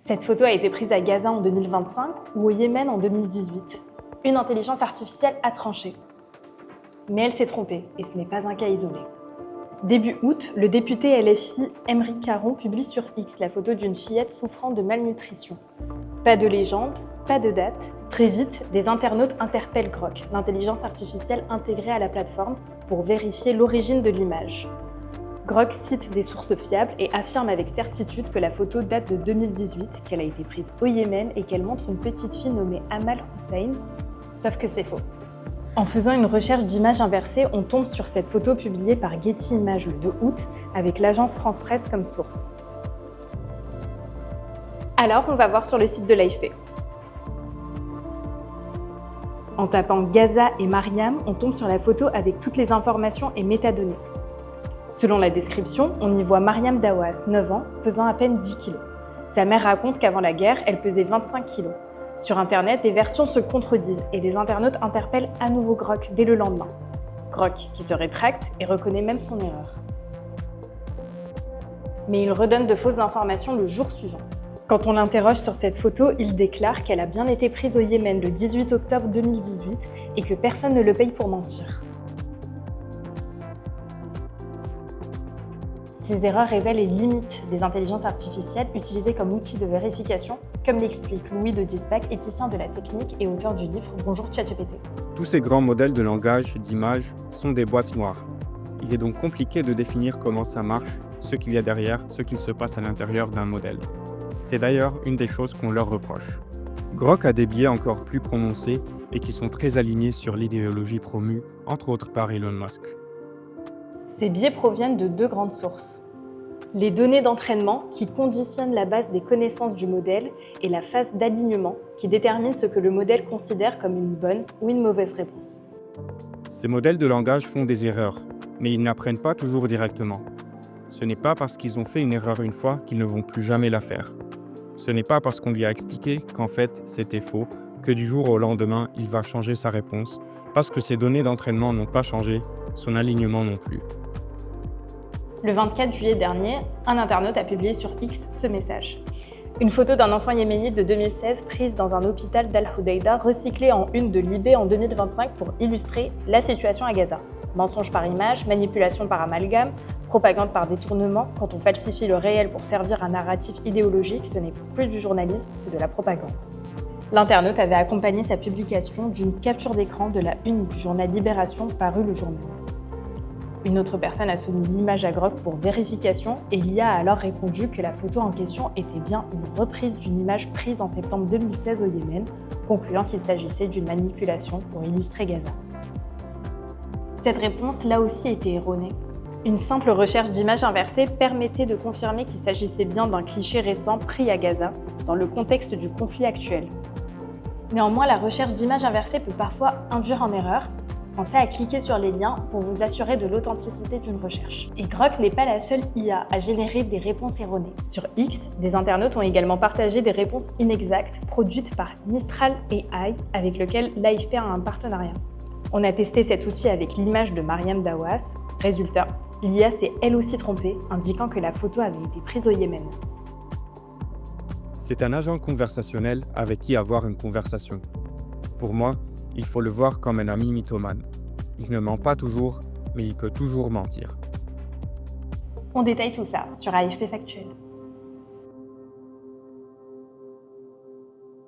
Cette photo a été prise à Gaza en 2025 ou au Yémen en 2018. Une intelligence artificielle a tranché. Mais elle s'est trompée, et ce n'est pas un cas isolé. Début août, le député LFI Aymeric Caron publie sur X la photo d'une fillette souffrant de malnutrition. Pas de légende, pas de date. Très vite, des internautes interpellent Grok, l'intelligence artificielle intégrée à la plateforme, pour vérifier l'origine de l'image. Grok cite des sources fiables et affirme avec certitude que la photo date de 2018, qu'elle a été prise au Yémen et qu'elle montre une petite fille nommée Amal Hussein. Sauf que c'est faux. En faisant une recherche d'images inversées, on tombe sur cette photo publiée par Getty Images le 2 août, avec l'agence France Presse comme source. Alors, on va voir sur le site de l'AFP. En tapant Gaza et Mariam, on tombe sur la photo avec toutes les informations et métadonnées. Selon la description, on y voit Mariam Dawas, 9 ans, pesant à peine 10 kg. Sa mère raconte qu'avant la guerre, elle pesait 25 kg. Sur Internet, des versions se contredisent et des internautes interpellent à nouveau Grok dès le lendemain. Grok qui se rétracte et reconnaît même son erreur. Mais il redonne de fausses informations le jour suivant. Quand on l'interroge sur cette photo, il déclare qu'elle a bien été prise au Yémen le 18 octobre 2018 et que personne ne le paye pour mentir. Ces erreurs révèlent les limites des intelligences artificielles utilisées comme outil de vérification, comme l'explique Louis de Dispac, éthicien de la technique et auteur du livre Bonjour ChatGPT. Tous ces grands modèles de langage, d'image, sont des boîtes noires. Il est donc compliqué de définir comment ça marche, ce qu'il y a derrière, ce qu'il se passe à l'intérieur d'un modèle. C'est d'ailleurs une des choses qu'on leur reproche. Grok a des biais encore plus prononcés et qui sont très alignés sur l'idéologie promue, entre autres par Elon Musk. Ces biais proviennent de deux grandes sources. Les données d'entraînement qui conditionnent la base des connaissances du modèle et la phase d'alignement qui détermine ce que le modèle considère comme une bonne ou une mauvaise réponse. Ces modèles de langage font des erreurs, mais ils n'apprennent pas toujours directement. Ce n'est pas parce qu'ils ont fait une erreur une fois qu'ils ne vont plus jamais la faire. Ce n'est pas parce qu'on lui a expliqué qu'en fait c'était faux que du jour au lendemain il va changer sa réponse, parce que ses données d'entraînement n'ont pas changé, son alignement non plus. Le 24 juillet dernier, un internaute a publié sur X ce message. Une photo d'un enfant yéménite de 2016 prise dans un hôpital d'Al-Hodeïda, recyclée en une de Libé en 2025 pour illustrer la situation à Gaza. Mensonge par image, manipulation par amalgame, propagande par détournement. Quand on falsifie le réel pour servir un narratif idéologique, ce n'est plus du journalisme, c'est de la propagande. L'internaute avait accompagné sa publication d'une capture d'écran de la une du journal Libération paru le jour même. Une autre personne a soumis l'image à Grok pour vérification et l'IA a alors répondu que la photo en question était bien une reprise d'une image prise en septembre 2016 au Yémen, concluant qu'il s'agissait d'une manipulation pour illustrer Gaza. Cette réponse, là aussi, était erronée. Une simple recherche d'images inversées permettait de confirmer qu'il s'agissait bien d'un cliché récent pris à Gaza, dans le contexte du conflit actuel. Néanmoins, la recherche d'images inversées peut parfois induire en erreur. Pensez à cliquer sur les liens pour vous assurer de l'authenticité d'une recherche. Et Grok n'est pas la seule IA à générer des réponses erronées. Sur X, des internautes ont également partagé des réponses inexactes produites par Mistral AI, avec lequel l'AFP a un partenariat. On a testé cet outil avec l'image de Mariam Dawas. Résultat, l'IA s'est elle aussi trompée, indiquant que la photo avait été prise au Yémen. C'est un agent conversationnel avec qui avoir une conversation. Pour moi, il faut le voir comme un ami mythomane. Il ne ment pas toujours, mais il peut toujours mentir. On détaille tout ça sur AFP Factuel.